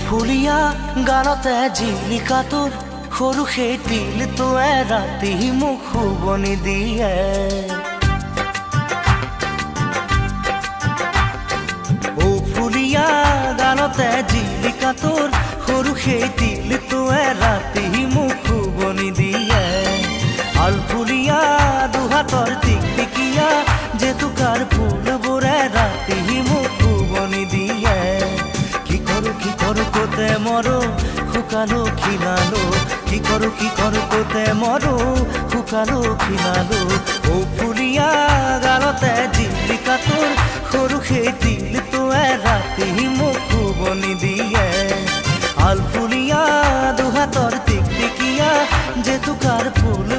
ফুলিয়া গানতে জিলিকা তোৰ সৰু সেই তিলটোৱে ৰাতি মোক শুবনি দিয়ে। ফুলিয়া গানতে জিলিকা তোৰ সৰু সেই তিলটোৱে ৰাতি মোক শুবনি দিয়ে। আলফুলিয়া দুহাতৰ টিকটিকিয়া জেতুকাৰ ফুলবোৰে ৰাতি মোক শুবনি দিয়ে। কি কৰো কোতে মৰো শুকালো খিনালো, কি কৰো কোতে মৰো শুকালো খিনালো। ফুলিয়া গালতে জিলিকা তোৰ সৰু সেই তিলটোৱে ৰাতি মোক শুবনি দিয়ে। আলফুলিয়া দুহাতৰ টিকটিকিয়া জেতুকাৰ ফুল